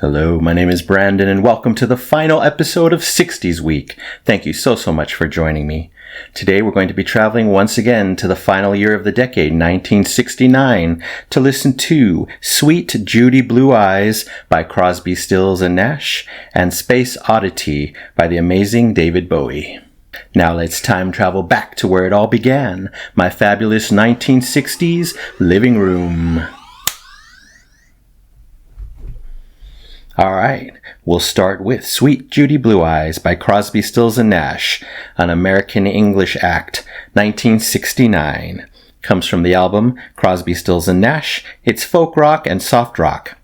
Hello, my name is Brandon and welcome to the final episode of 60s Week. Thank you so much for joining me. Today we're going to be traveling once again to the final year of the decade, 1969, to listen to Sweet Judy Blue Eyes by Crosby, Stills and Nash and Space Oddity by the amazing David Bowie. Now let's time travel back to where it all began, my fabulous 1960s living room. Alright, we'll start with Sweet Judy Blue Eyes by Crosby, Stills and Nash, an American English act, 1969. Comes from the album Crosby, Stills and Nash. It's folk rock and soft rock.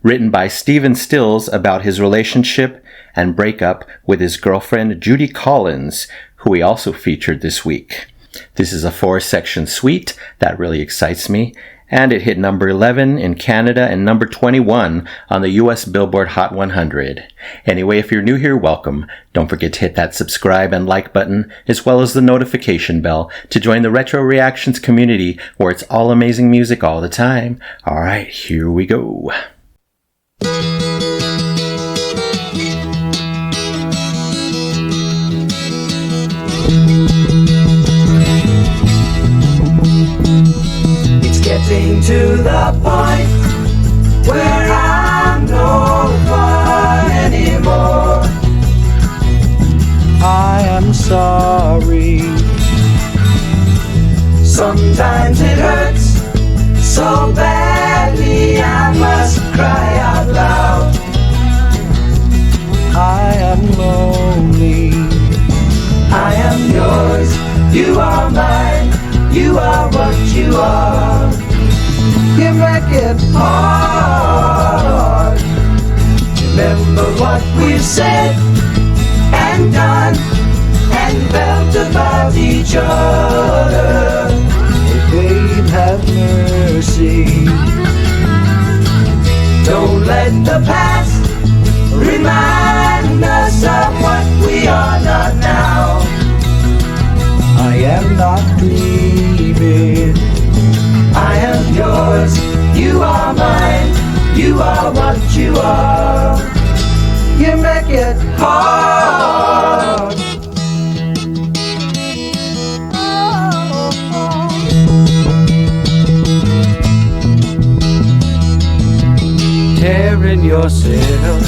Written by Stephen Stills about his relationship and breakup with his girlfriend Judy Collins, who he also featured this week. This is a 4-section suite that really excites me, and it hit number 11 in Canada and number 21 on the US Billboard Hot 100. Anyway, if you're new here, welcome. Don't forget to hit that subscribe and like button, as well as the notification bell to join the Retro Reactions community where it's all amazing music all the time. Alright, here we go. Getting to the point where I'm no fun anymore. I am sorry. Sometimes it hurts so badly I must cry out loud. I am lonely. I am yours. You are mine. You are what you are. You make it hard. Remember what we've said and done and felt about each other. Oh, babe, have mercy. Don't let the past remind us of what we are not now. I am not grieving. I am yours. You are mine. You are what you are. You make it hard. Tearing yourself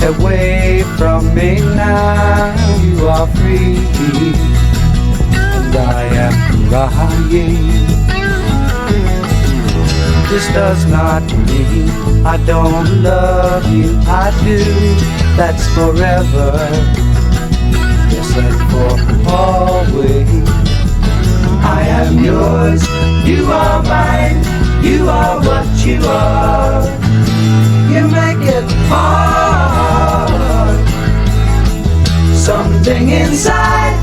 away from me now. You are free. I am crying. This does not mean I don't love you. I do. That's forever. Yes, and for always. I am yours. You are mine. You are what you are. You make it hard. Something inside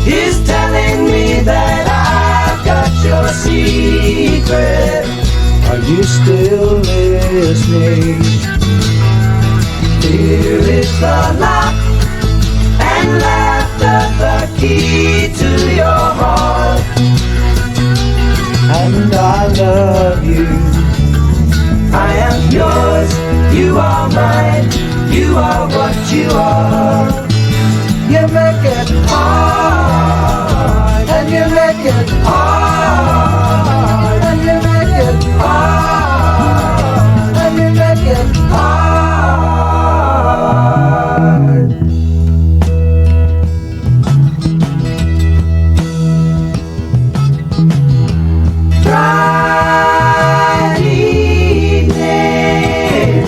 is telling me that I've got your secret. Are you still listening? Here is the lock and laughter, the key to your heart. And I love you. I am yours. You are mine. You are what you are. You make it hard, and you make it hard, and you make it hard, and you make it hard. Friday evening,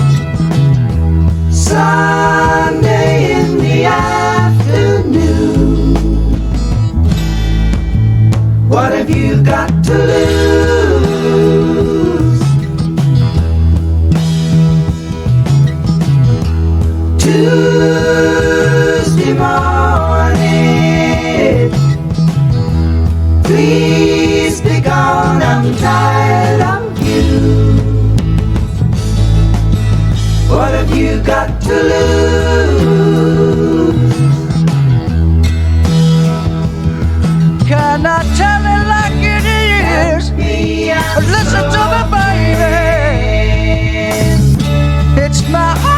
Sunday in the afternoon. What have you got to lose? Tuesday morning, please be gone, I'm tired of you. What have you got to lose? Can I tell it like it is? Listen to me, baby. It's my heart.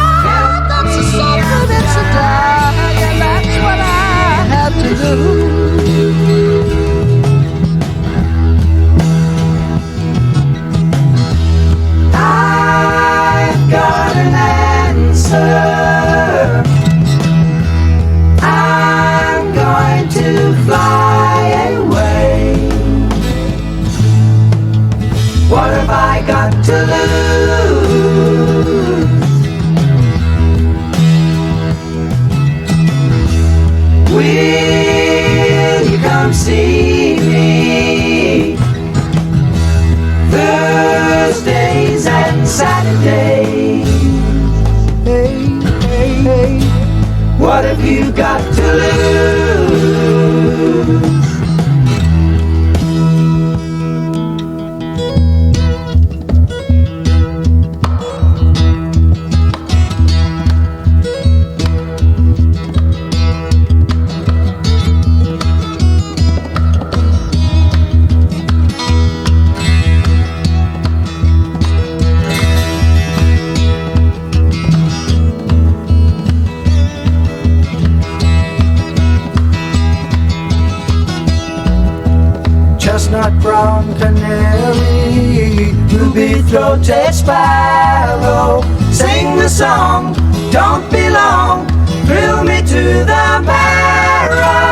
chestnut brown canary, ruby-throated sparrow, sing the song, don't be long, thrill me to the marrow.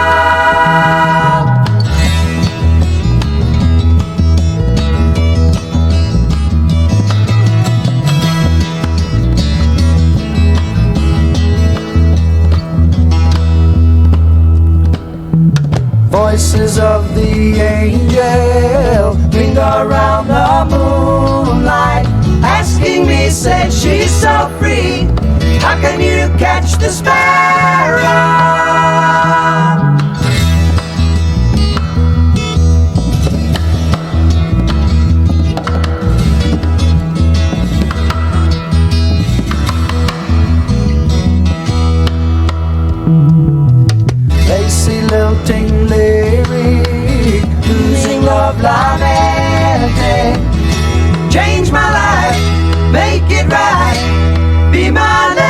Voices of the angel ring around the moonlight, asking me, say she's so free, how can you catch the sparrow? Lacy lilting lyric, losing love lamenting, change my life, make it right, be my lady.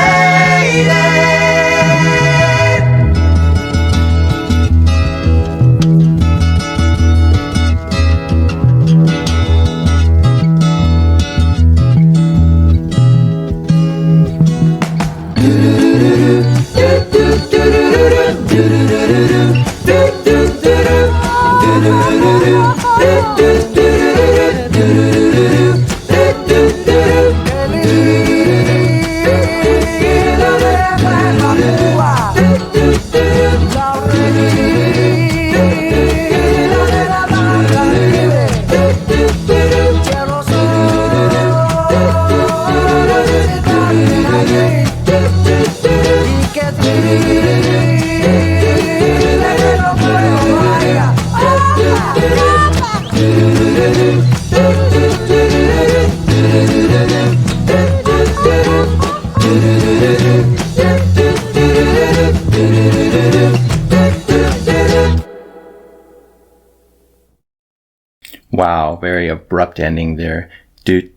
Wow, very abrupt ending there. Do.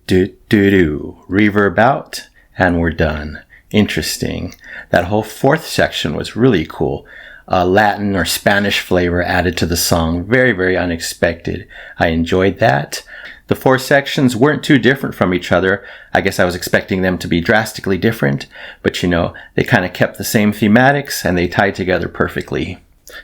Reverb out, and we're done. Interesting. That whole fourth section was really cool. Latin or Spanish flavor added to the song. Very, very unexpected. I enjoyed that. The four sections weren't too different from each other. I guess I was expecting them to be drastically different, but they kind of kept the same thematics and they tied together perfectly.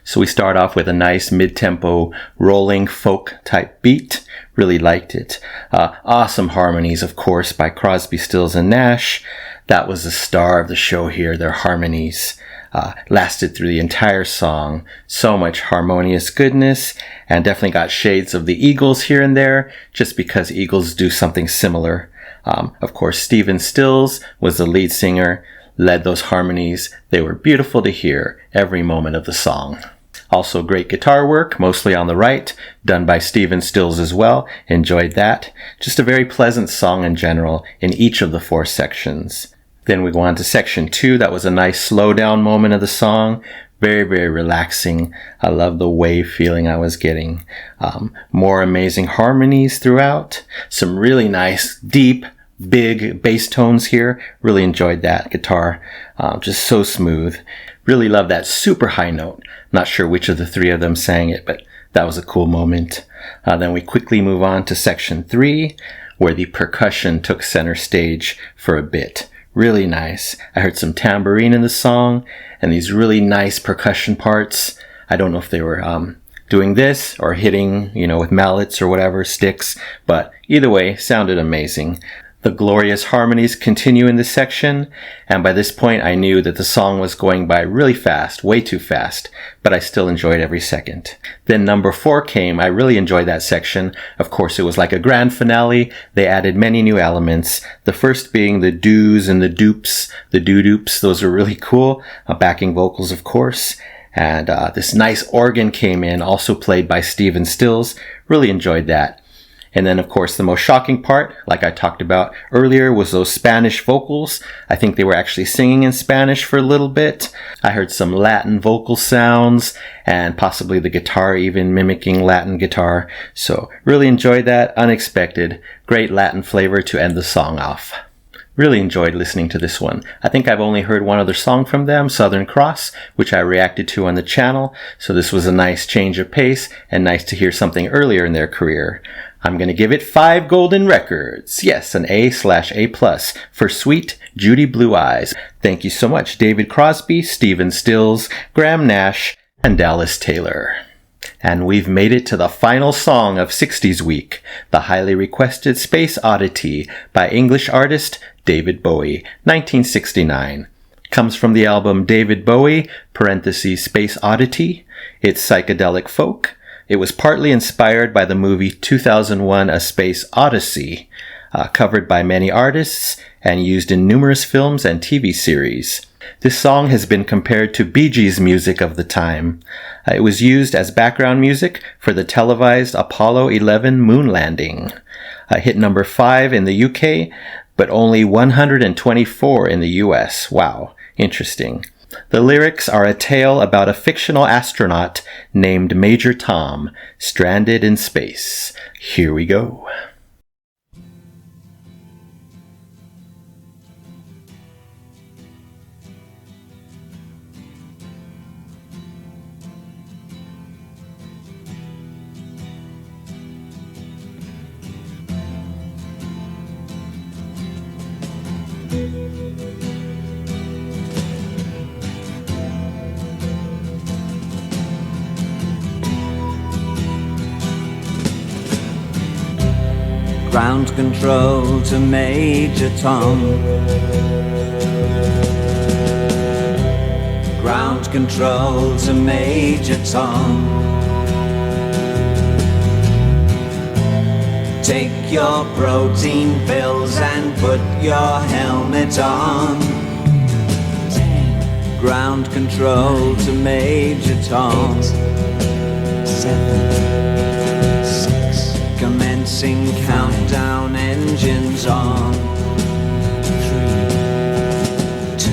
So we start off with a nice mid-tempo rolling folk type beat. Really liked it. Awesome harmonies, of course, by Crosby, Stills and Nash. That was the star of the show here, their harmonies. Lasted through the entire song. So much harmonious goodness, and definitely got shades of the Eagles here and there, just because Eagles do something similar. Of course, Stephen Stills was the lead singer, led those harmonies. They were beautiful to hear every moment of the song. Also great guitar work, mostly on the right, done by Stephen Stills as well. Enjoyed that. Just a very pleasant song in general in each of the four sections. Then we go on to section 2. That was a nice slow down moment of the song. Very, very relaxing. I love the wave feeling I was getting. More amazing harmonies throughout. Some really nice, deep, big bass tones here. Really enjoyed that guitar. Just so smooth. Really love that super high note. Not sure which of the three of them sang it, but that was a cool moment. Then we quickly move on to section 3, where the percussion took center stage for a bit. Really nice. I heard some tambourine in the song and these really nice percussion parts. I don't know if they were doing this or hitting, with mallets or whatever, sticks, but either way, sounded amazing. The glorious harmonies continue in this section, and by this point I knew that the song was going by really fast, way too fast, but I still enjoyed every second. Then number 4 came. I really enjoyed that section. Of course, it was like a grand finale. They added many new elements, the first being the doos and the doops, the doo-doops. Those were really cool. Backing vocals, of course. And this nice organ came in, also played by Stephen Stills. Really enjoyed that. And then, of course, the most shocking part, like I talked about earlier, was those Spanish vocals. I think they were actually singing in Spanish for a little bit. I heard some Latin vocal sounds and possibly the guitar even mimicking Latin guitar. So really enjoyed that. Unexpected. Great Latin flavor to end the song off. Really enjoyed listening to this one. I think I've only heard one other song from them, Southern Cross, which I reacted to on the channel, so this was a nice change of pace and nice to hear something earlier in their career. I'm going to give it 5 golden records. Yes, an A/A+ for Sweet Judy Blue Eyes. Thank you so much, David Crosby, Stephen Stills, Graham Nash, and Dallas Taylor. And we've made it to the final song of 60s Week, the highly requested Space Oddity by English artist David Bowie, 1969. Comes from the album David Bowie, Space Oddity. It's psychedelic folk. It was partly inspired by the movie 2001 A Space Odyssey, covered by many artists and used in numerous films and TV series. This song has been compared to Bee Gees music of the time. It was used as background music for the televised Apollo 11 moon landing. Hit number 5 in the UK, but only 124 in the US. Wow, interesting. The lyrics are a tale about a fictional astronaut named Major Tom, stranded in space. Here we go. Ground control to Major Tom. Ground control to Major Tom. Take your protein pills and put your helmet on. Ground control to Major Tom. 8, 7, commencing countdown, engines on. 3, 2,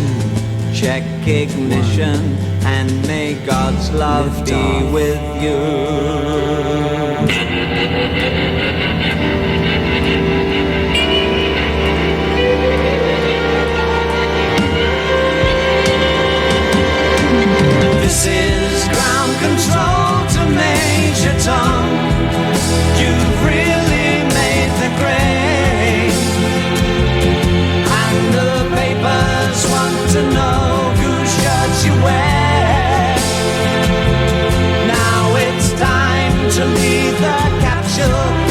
check ignition, and may God's love be with you. This is ground control to Major Tom. You've really made the grade, and the papers want to know whose shirts you wear. Now it's time to leave the capsule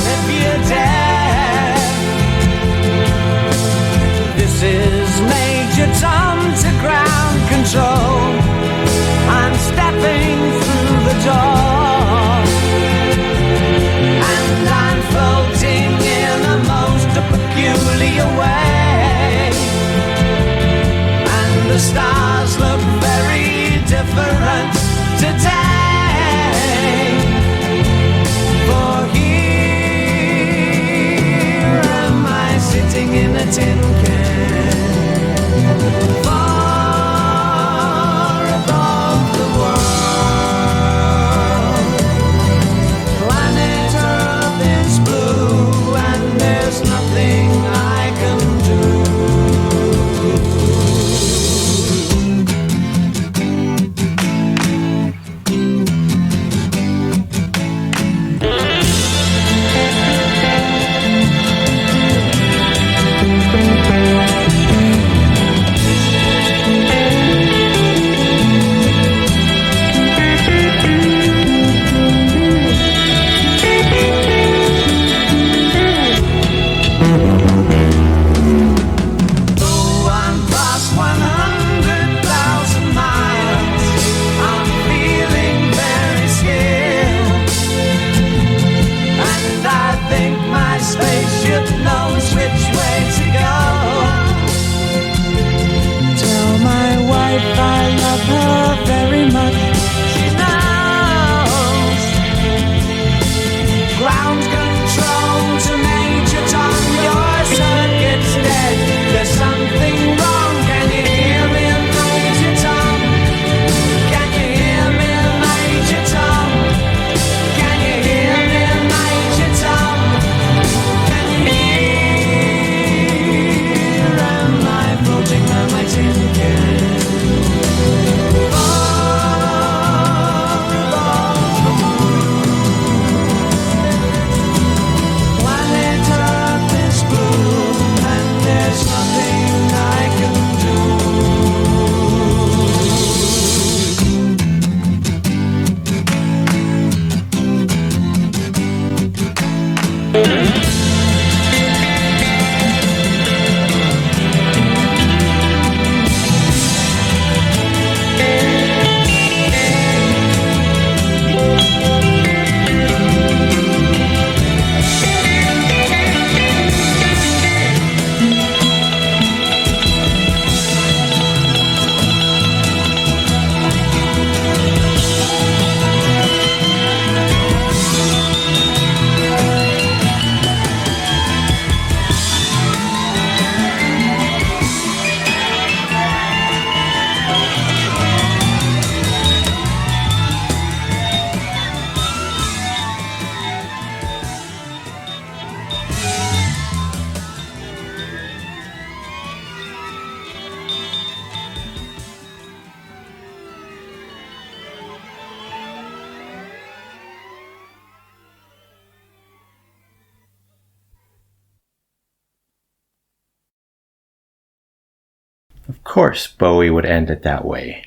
Of course, Bowie would end it that way.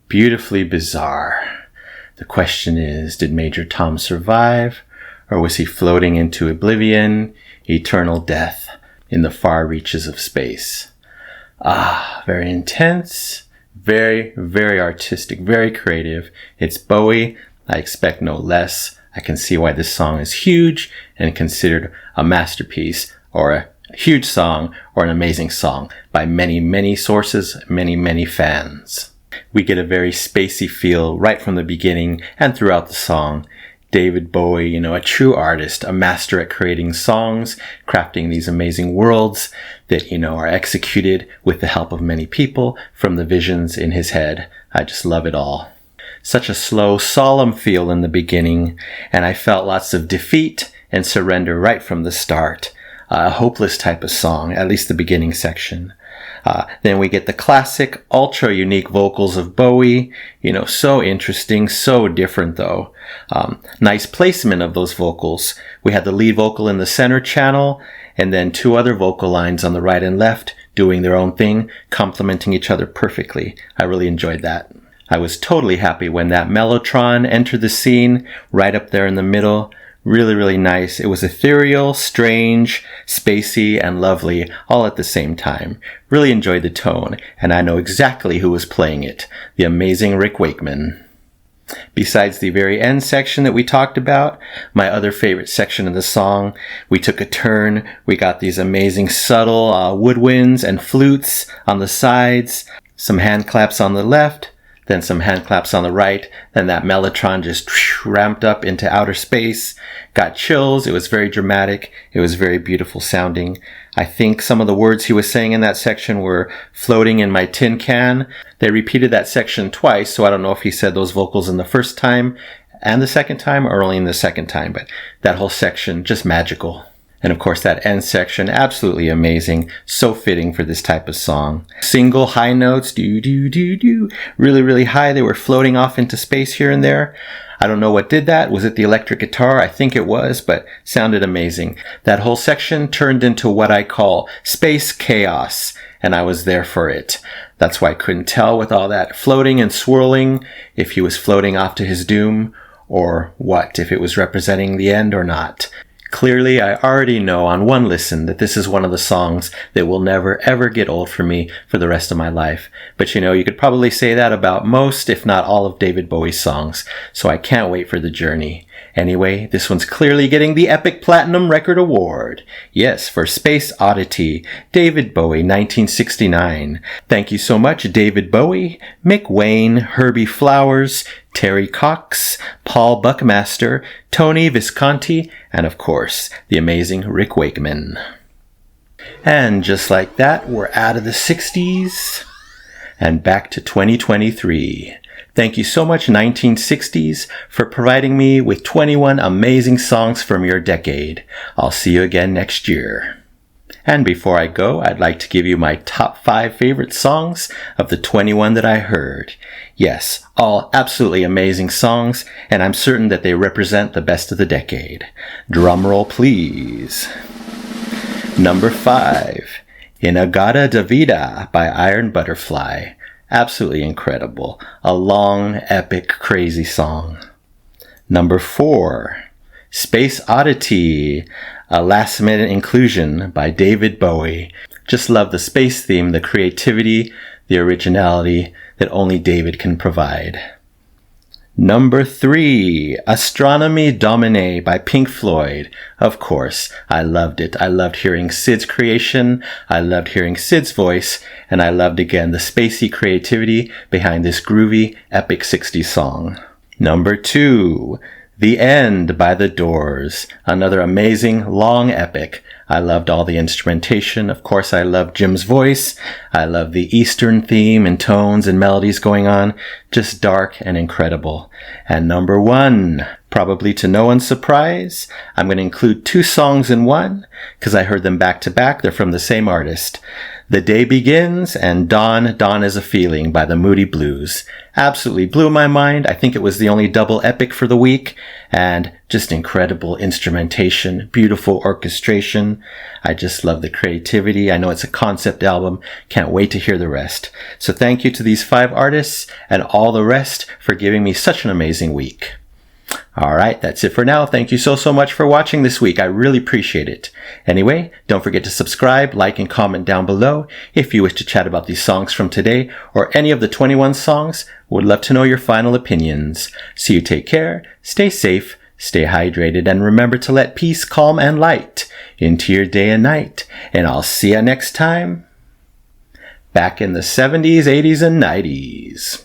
Beautifully bizarre. The question is, did Major Tom survive, or was he floating into oblivion, eternal death, in the far reaches of space? Ah, very intense, very, very artistic, very creative. It's Bowie. I expect no less. I can see why this song is huge and considered a masterpiece, or a huge song, or an amazing song by many, many sources, many, many fans. We get a very spacey feel right from the beginning and throughout the song. David Bowie, a true artist, a master at creating songs, crafting these amazing worlds that, are executed with the help of many people from the visions in his head. I just love it all. Such a slow, solemn feel in the beginning, and I felt lots of defeat and surrender right from the start. A hopeless type of song, at least the beginning section. Then we get the classic, ultra unique vocals of Bowie. So interesting, so different though. Nice placement of those vocals. We had the lead vocal in the center channel, and then two other vocal lines on the right and left doing their own thing, complementing each other perfectly. I really enjoyed that. I was totally happy when that Mellotron entered the scene, right up there in the middle. Really, really nice. It was ethereal, strange, spacey, and lovely, all at the same time. Really enjoyed the tone, and I know exactly who was playing it. The amazing Rick Wakeman. Besides the very end section that we talked about, my other favorite section of the song, we took a turn. We got these amazing subtle woodwinds and flutes on the sides, some hand claps on the left, then some hand claps on the right, then that Mellotron just ramped up into outer space, got chills. It was very dramatic. It was very beautiful sounding. I think some of the words he was saying in that section were floating in my tin can. They repeated that section twice, so I don't know if he said those vocals in the first time and the second time, or only in the second time, but that whole section, just magical. And of course that end section, absolutely amazing, so fitting for this type of song. Single high notes, do, really, really high. They were floating off into space here and there. I don't know what did that. Was it the electric guitar? I think it was, but sounded amazing. That whole section turned into what I call space chaos, and I was there for it. That's why I couldn't tell with all that floating and swirling if he was floating off to his doom, or what, if it was representing the end or not. Clearly, I already know on one listen that this is one of the songs that will never ever get old for me for the rest of my life. But you could probably say that about most, if not all, of David Bowie's songs. So I can't wait for the journey. Anyway, this one's clearly getting the Epic Platinum Record Award. Yes, for Space Oddity, David Bowie, 1969. Thank you so much, David Bowie, Mick Wayne, Herbie Flowers, Terry Cox, Paul Buckmaster, Tony Visconti, and of course, the amazing Rick Wakeman. And just like that, we're out of the 60s and back to 2023. Thank you so much, 1960s, for providing me with 21 amazing songs from your decade. I'll see you again next year. And before I go, I'd like to give you my top 5 favorite songs of the 21 that I heard. Yes, all absolutely amazing songs, and I'm certain that they represent the best of the decade. Drumroll, please. Number 5, Inagata da Vida by Iron Butterfly. Absolutely incredible. A long, epic, crazy song. Number 4, Space Oddity, a last-minute inclusion by David Bowie. Just love the space theme, the creativity, the originality that only David can provide. Number 3, Astronomy Domine by Pink Floyd. Of course, I loved it. I loved hearing Sid's creation, I loved hearing Sid's voice, and I loved again the spacey creativity behind this groovy, epic 60s song. Number 2, The End by The Doors. Another amazing, long epic. I loved all the instrumentation. Of course, I loved Jim's voice. I loved the Eastern theme and tones and melodies going on. Just dark and incredible. And number 1, Probably to no one's surprise, I'm going to include 2 songs in one, because I heard them back to back. They're from the same artist. The Day Begins and Dawn, Dawn is a Feeling by the Moody Blues. Absolutely blew my mind. I think it was the only double epic for the week, and just incredible instrumentation, beautiful orchestration. I just love the creativity. I know it's a concept album. Can't wait to hear the rest. So thank you to these 5 artists and all the rest for giving me such an amazing week. All right, that's it for now. Thank you so much for watching this week. I really appreciate it. Anyway, don't forget to subscribe, like, and comment down below if you wish to chat about these songs from today or any of the 21 songs. Would love to know your final opinions. So you take care, stay safe, stay hydrated, and remember to let peace, calm, and light into your day and night. And I'll see you next time. Back in the 70s, 80s, and 90s.